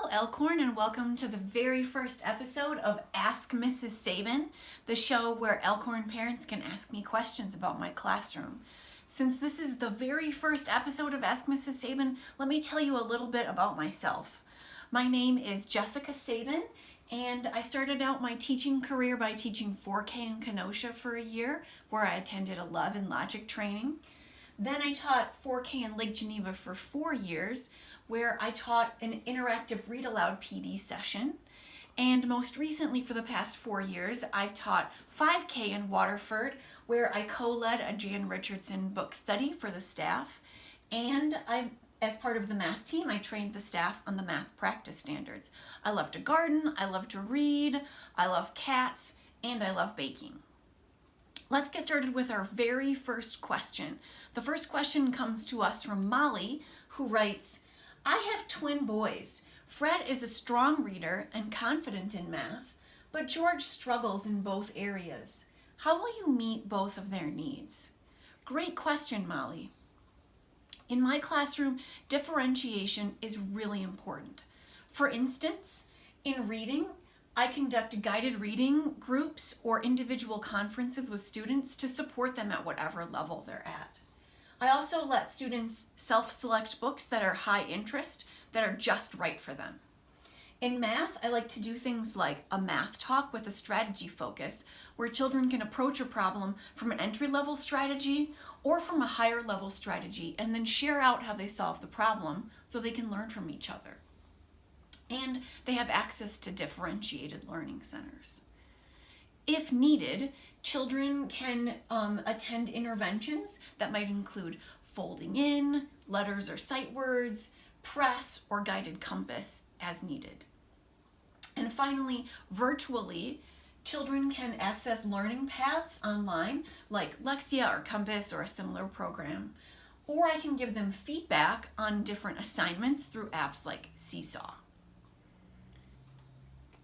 Hello, Elkhorn, and welcome to the very first episode of Ask Mrs. Sabin, the show where Elkhorn parents can ask me questions about my classroom. Since this is the very first episode of Ask Mrs. Sabin, let me tell you a little bit about myself. My name is Jessica Sabin, and I started out my teaching career by teaching 4K in Kenosha for a year, where I attended a love and logic training. Then I taught 4K in Lake Geneva for 4 years, where I taught an interactive read aloud PD session. And most recently, for the past 4 years, I've taught 5K in Waterford, where I co-led a Jan Richardson book study for the staff. And as part of the math team, I trained the staff on the math practice standards. I love to garden, I love to read, I love cats, and I love baking. Let's get started with our very first question. The first question comes to us from Molly, who writes, I have twin boys. Fred is a strong reader and confident in math, but George struggles in both areas. How will you meet both of their needs? Great question, Molly. In my classroom, differentiation is really important. For instance, in reading, I conduct guided reading groups or individual conferences with students to support them at whatever level they're at. I also let students self-select books that are high interest, that are just right for them. In math, I like to do things like a math talk with a strategy focus, where children can approach a problem from an entry-level strategy or from a higher-level strategy, and then share out how they solve the problem so they can learn from each other. And they have access to differentiated learning centers. If needed, children can attend interventions that might include folding in, letters or sight words, press, or guided compass as needed. And finally, virtually, children can access learning paths online like Lexia or Compass or a similar program, or I can give them feedback on different assignments through apps like Seesaw.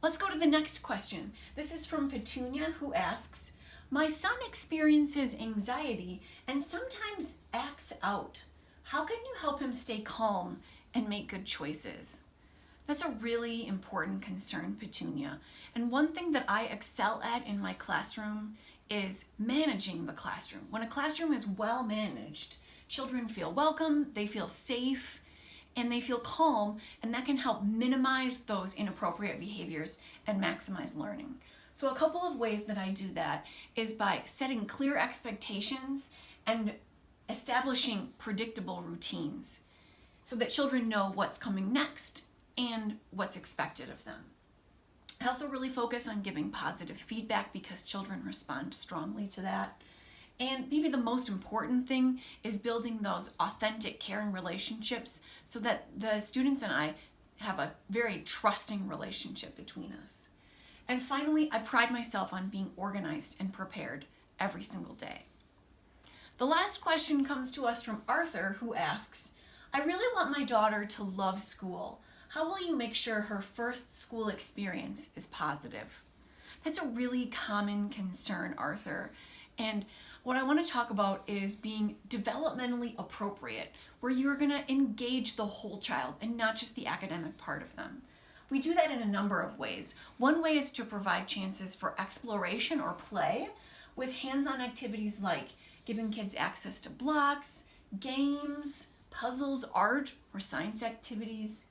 Let's go to the next question. This is from Petunia, who asks, my son experiences anxiety and sometimes acts out. How can you help him stay calm and make good choices? That's a really important concern, Petunia. And one thing that I excel at in my classroom is managing the classroom. When a classroom is well managed, children feel welcome, they feel safe, and they feel calm, and that can help minimize those inappropriate behaviors and maximize learning. So a couple of ways that I do that is by setting clear expectations and establishing predictable routines so that children know what's coming next and what's expected of them. I also really focus on giving positive feedback because children respond strongly to that. And maybe the most important thing is building those authentic, caring relationships so that the students and I have a very trusting relationship between us. And finally, I pride myself on being organized and prepared every single day. The last question comes to us from Arthur, who asks, I really want my daughter to love school. How will you make sure her first school experience is positive? That's a really common concern, Arthur. And what I want to talk about is being developmentally appropriate, where you're going to engage the whole child and not just the academic part of them. We do that in a number of ways. One way is to provide chances for exploration or play with hands-on activities like giving kids access to blocks, games, puzzles, art, or science activities.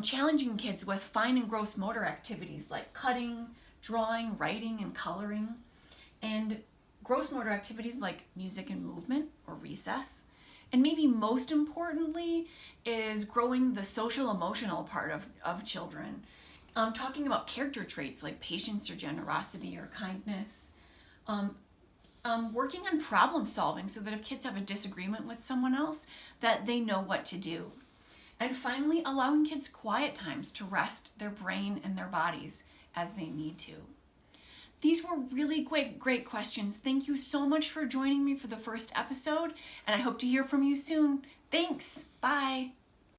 Challenging kids with fine and gross motor activities like cutting, drawing, writing, and coloring. And gross motor activities like music and movement or recess. And maybe most importantly is growing the social emotional part of children. Talking about character traits like patience or generosity or kindness. Working on problem solving so that if kids have a disagreement with someone else, that they know what to do. And finally, allowing kids quiet times to rest their brain and their bodies as they need to. These were really great questions. Thank you so much for joining me for the first episode, and I hope to hear from you soon. Thanks. Bye.